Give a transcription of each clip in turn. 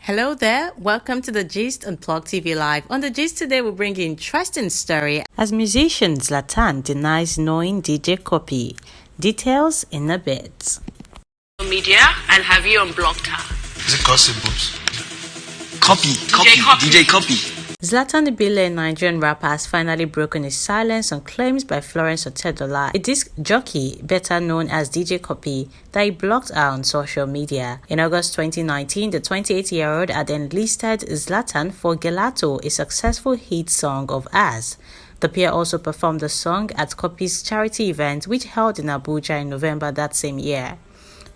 Hello there, welcome to the Gist on Plug TV Live. On the Gist today, we bring you interesting story as musician Zlatan denies knowing DJ Cuppy. Details in a bit. Media, I'll have you unblocked her. Is it gossip, boobs? DJ Cuppy. Zlatan Ibile, Nigerian rapper, has finally broken his silence on claims by Florence Otedola, a disc jockey better known as DJ Cuppy, that he blocked her on social media. In August 2019, the 28-year-old had enlisted Zlatan for Gelato, a successful hit song of hers. The pair also performed the song at Cuppy's charity event, which held in Abuja in November that same year.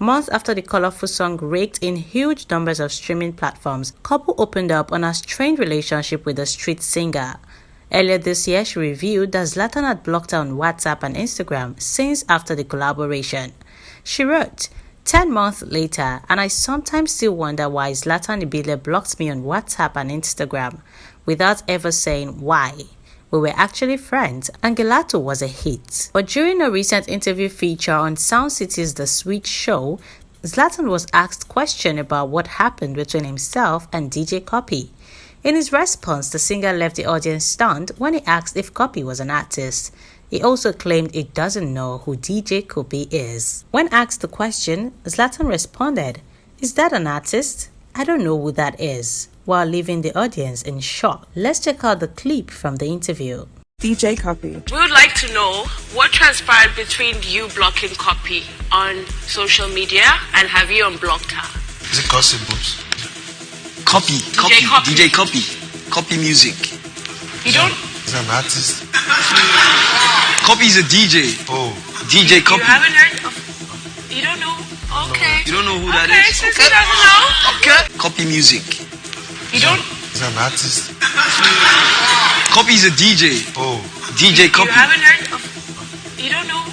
Months after the colorful song raked in huge numbers of streaming platforms, couple opened up on a strained relationship with the street singer. Earlier this year, she revealed that Zlatan had blocked her on WhatsApp and Instagram since after the collaboration. She wrote, 10 months later, and I sometimes still wonder why Zlatan Ibile blocked me on WhatsApp and Instagram, without ever saying why. We were actually friends, and Gelato was a hit. But during a recent interview feature on Sound City's The Sweet Show, Zlatan was asked questions about what happened between himself and DJ Cuppy. In his response, the singer left the audience stunned when he asked if Cuppy was an artist. He also claimed he doesn't know who DJ Cuppy is. When asked the question, Zlatan responded, "Is that an artist? I don't know who that is," while leaving the audience in shock. Let's check out the clip from the interview. DJ Cuppy. We would like to know what transpired between you blocking Cuppy on social media and have you unblocked her. Is it gossip, boobs? DJ Cuppy. Cuppy music. You don't? Is that an artist? Cuppy is a DJ. Oh. DJ You Cuppy. haven't heard of? You don't know? Okay. You don't know who that Okay, is? since you doesn't know. Okay. Cuppy music. You don't? Is that an artist? Cuppy is a DJ. Oh. DJ You Cuppy. haven't heard of? You don't know?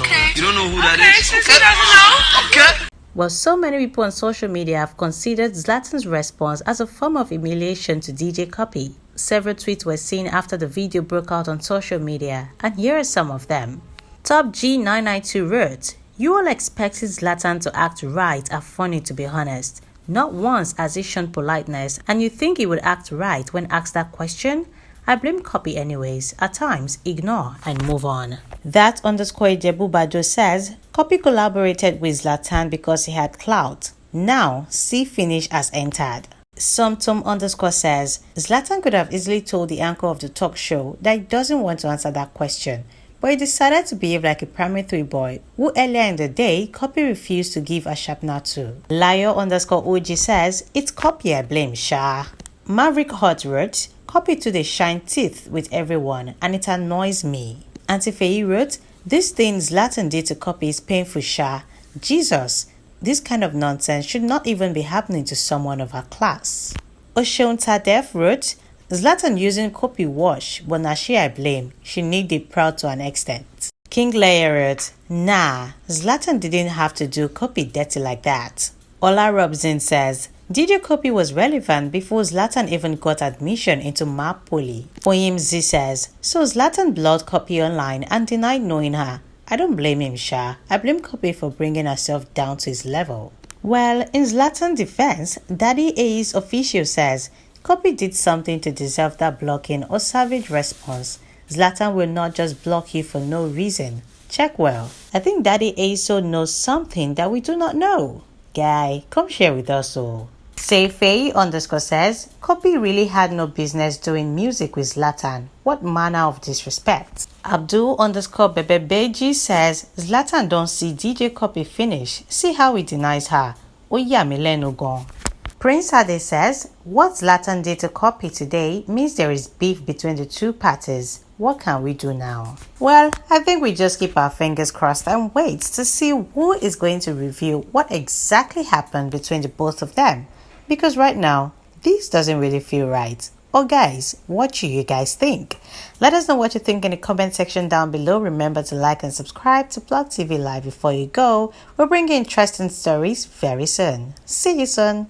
Okay. You don't know who that Okay, is? since you doesn't know. Okay. Well, so many people on social media have considered Zlatan's response as a form of humiliation to DJ Cuppy. Several tweets were seen after the video broke out on social media, and here are some of them. Top G992 wrote, "You all expected Zlatan to act right and funny, to be honest. Not once has he shown politeness, and you think he would act right when asked that question? I blame Cuppy anyways. At times, ignore and move on." That _ Jebu Bado says, Cuppy collaborated with Zlatan because he had clout. Now, see finish has entered. Somtom _ says, Zlatan could have easily told the anchor of the talk show that he doesn't want to answer that question, but he decided to behave like a primary 3 boy who earlier in the day Cuppy refused to give a sharpener to. Liar _ OG says, it's Cuppy I blame, Sha. Maverick Hot wrote, Cuppy today shine teeth with everyone and it annoys me. Antifei wrote, this thing Zlatan did to Cuppy is painful, Sha. Jesus, this kind of nonsense should not even be happening to someone of her class. Oshon Tadef wrote, Zlatan using Cuppy wash, but na she I blame. She need it proud to an extent. King Leia wrote, nah, Zlatan didn't have to do Cuppy dirty like that. Ola Robson says, DJ Cuppy was relevant before Zlatan even got admission into MAP Poly. Oyim Z says, so Zlatan blocked Cuppy online and denied knowing her. I don't blame him, Sha. I blame Cuppy for bringing herself down to his level. Well, in Zlatan's defense, Daddyessofficia says, Cuppy did something to deserve that blocking or savage response. Zlatan will not just block you for no reason. Check well. I think Daddyessofficia knows something that we do not know. Guy, come share with us all. Seife _ says, Cuppy really had no business doing music with Zlatan. What manner of disrespect? Abdul _ Bebebeji says, Zlatan don't see DJ Cuppy finish. See how he denies her. Oya mileno gone. Prince Ade says, what Zlatan did to Cuppy today means there is beef between the two parties. What can we do now? Well, I think we just keep our fingers crossed and wait to see who is going to reveal what exactly happened between the both of them. Because right now, this doesn't really feel right. Oh guys, what do you guys think? Let us know what you think in the comment section down below. Remember to like and subscribe to Plug TV Live before you go. We'll bring you interesting stories very soon. See you soon.